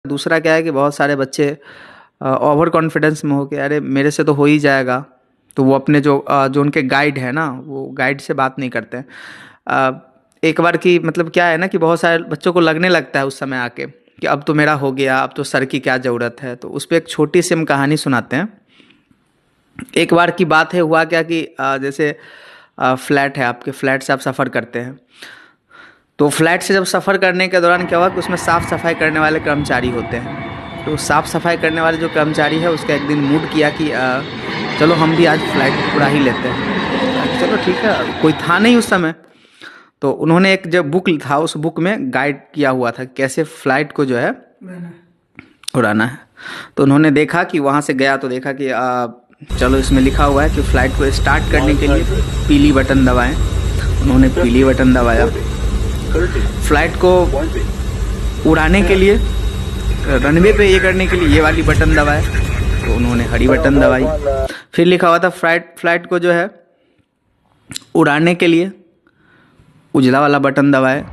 दूसरा क्या है कि बहुत सारे बच्चे ओवर कॉन्फिडेंस में हो के अरे मेरे से तो हो ही जाएगा, तो वो अपने जो उनके गाइड है ना, वो गाइड से बात नहीं करते हैं। एक बार की मतलब क्या है ना कि बहुत सारे बच्चों को लगने लगता है उस समय आके कि अब तो मेरा हो गया, अब तो सर की क्या ज़रूरत है। तो उस पर एक छोटी सी हम कहानी सुनाते हैं। एक बार की बात है, हुआ क्या कि जैसे फ्लैट है, आपके फ्लैट से आप सफ़र करते हैं, तो फ्लैट से जब सफ़र करने के दौरान क्या हुआ कि उसमें साफ़ सफाई करने वाले कर्मचारी होते हैं। तो साफ़ सफाई करने वाले जो कर्मचारी है उसका एक दिन मूड किया कि चलो हम भी आज फ्लैट उड़ा ही लेते हैं। चलो ठीक है, कोई था नहीं उस समय, तो उन्होंने एक जो बुक था उस बुक में गाइड किया हुआ था कैसे फ्लाइट को जो है उड़ाना है। तो उन्होंने देखा कि वहाँ से गया तो देखा कि चलो इसमें लिखा हुआ है कि फ़्लाइट को स्टार्ट करने के लिए पीली बटन दबाएं। उन्होंने पीली बटन दबाया। फ़्लाइट को उड़ाने के लिए रनवे पे ये करने के लिए ये वाली बटन दबाए, तो उन्होंने हरी बटन दबाई। फिर लिखा हुआ था फ्लाइट को जो है उड़ाने के लिए उजला वाला बटन दबाए,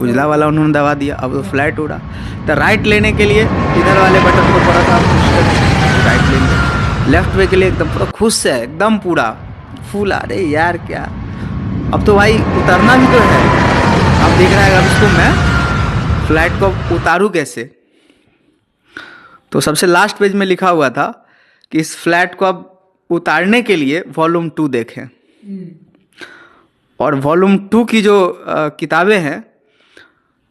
उजला वाला उन्होंने दबा दिया, अब तो फ्लाइट उड़ा। तो राइट लेने के लिए इधर वाले बटन को थोड़ा सा राइट लेंगे, लेफ्ट वे के लिए एकदम पूरा खुश है, एकदम पूरा फुल। अरे यार क्या, अब तो भाई उतरना भी तो है। अब देख रहा है अब इसको मैं फ्लाइट को उतारूँ कैसे। तो सबसे लास्ट पेज में लिखा हुआ था कि इस फ्लैट को अब उतारने के लिए वॉल्यूम 2 देखें। और वॉल्यूम 2 की जो किताबें हैं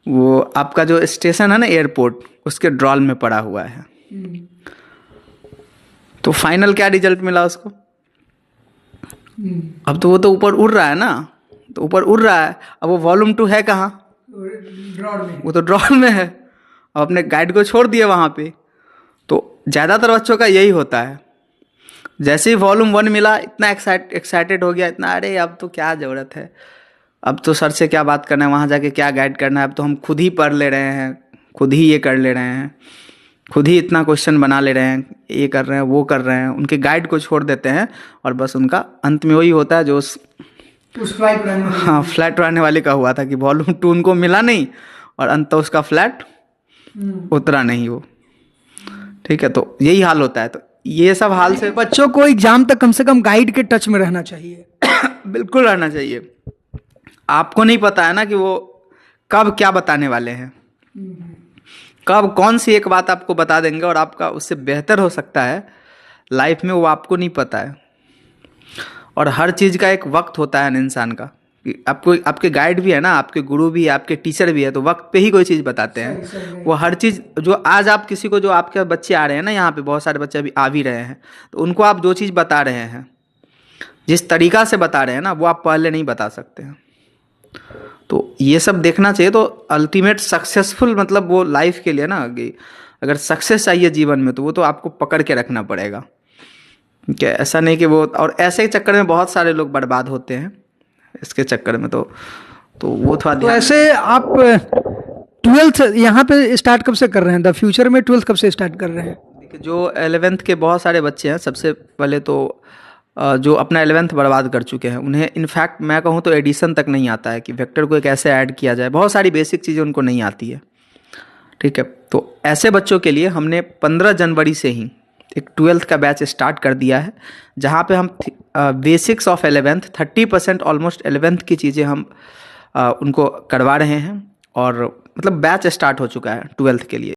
वो आपका जो स्टेशन है ना एयरपोर्ट, उसके ड्रॉल में पड़ा हुआ है। तो फाइनल क्या रिजल्ट मिला उसको? अब तो वो तो ऊपर उड़ रहा है ना, तो ऊपर उड़ रहा है। अब वो वॉल्यूम 2 है कहाँ? ड्रॉल में। वो तो ड्रॉल में है। अब अपने गाइड को छोड़ दिया वहाँ पे। तो ज़्यादातर बच्चों का यही होता है, जैसे ही वॉल्यूम 1 मिला इतना एक्साइटेड हो गया, इतना अरे अब तो क्या ज़रूरत है, अब तो सर से क्या बात करना है, वहाँ जाके क्या गाइड करना है, अब तो हम खुद ही पढ़ ले रहे हैं, खुद ही ये कर ले रहे हैं, खुद ही इतना क्वेश्चन बना ले रहे हैं, ये कर रहे हैं वो कर रहे हैं, उनके गाइड को छोड़ देते हैं। और बस उनका अंत में वही होता है जो उस फ्लैट उड़ाने वाले का हुआ था कि वॉल्यूम 2 उनको मिला नहीं और अंत उसका फ्लैट उतरा नहीं वो। ठीक है, तो यही हाल होता है। तो ये सब हाल से बच्चों को एग्जाम तक कम से कम गाइड के टच में रहना चाहिए। बिल्कुल रहना चाहिए। आपको नहीं पता है ना कि वो कब क्या बताने वाले हैं, कब कौन सी एक बात आपको बता देंगे और आपका उससे बेहतर हो सकता है लाइफ में, वो आपको नहीं पता है। और हर चीज़ का एक वक्त होता है इंसान का। आपको आपके गाइड भी है ना, आपके गुरु भी है, आपके टीचर भी है, तो वक्त पे ही कोई चीज़ बताते हैं। वो हर चीज़ जो आज आप किसी को, जो आपके बच्चे आ रहे हैं ना यहाँ पे, बहुत सारे बच्चे अभी आ भी रहे हैं, तो उनको आप जो चीज़ बता रहे हैं, जिस तरीक़ा से बता रहे हैं ना, वो आप पहले नहीं बता सकते हैं। तो ये सब देखना चाहिए। तो अल्टीमेट सक्सेसफुल मतलब वो लाइफ के लिए ना, कि अगर सक्सेस चाहिए जीवन में तो वो तो आपको पकड़ के रखना पड़ेगा। क्या ऐसा नहीं कि वो, और ऐसे चक्कर में बहुत सारे लोग बर्बाद होते हैं इसके चक्कर में। तो वो थोड़ा तो ऐसे आप 12th यहाँ पे स्टार्ट कब से कर रहे हैं? द फ्यूचर में 12th कब से स्टार्ट कर रहे हैं? देखिए, जो 11th के बहुत सारे बच्चे हैं, सबसे पहले तो जो अपना 11th बर्बाद कर चुके हैं, उन्हें इनफैक्ट मैं कहूँ तो एडिशन तक नहीं आता है कि वेक्टर को कैसे ऐड किया जाए। बहुत सारी बेसिक चीज़ें उनको नहीं आती है। ठीक है, तो ऐसे बच्चों के लिए हमने 15 जनवरी से ही एक 12th का बैच स्टार्ट कर दिया है, जहाँ पे हम basics of 11th 30% almost 11th की चीज़ें हम उनको करवा रहे हैं। और मतलब बैच स्टार्ट हो चुका है 12th के लिए।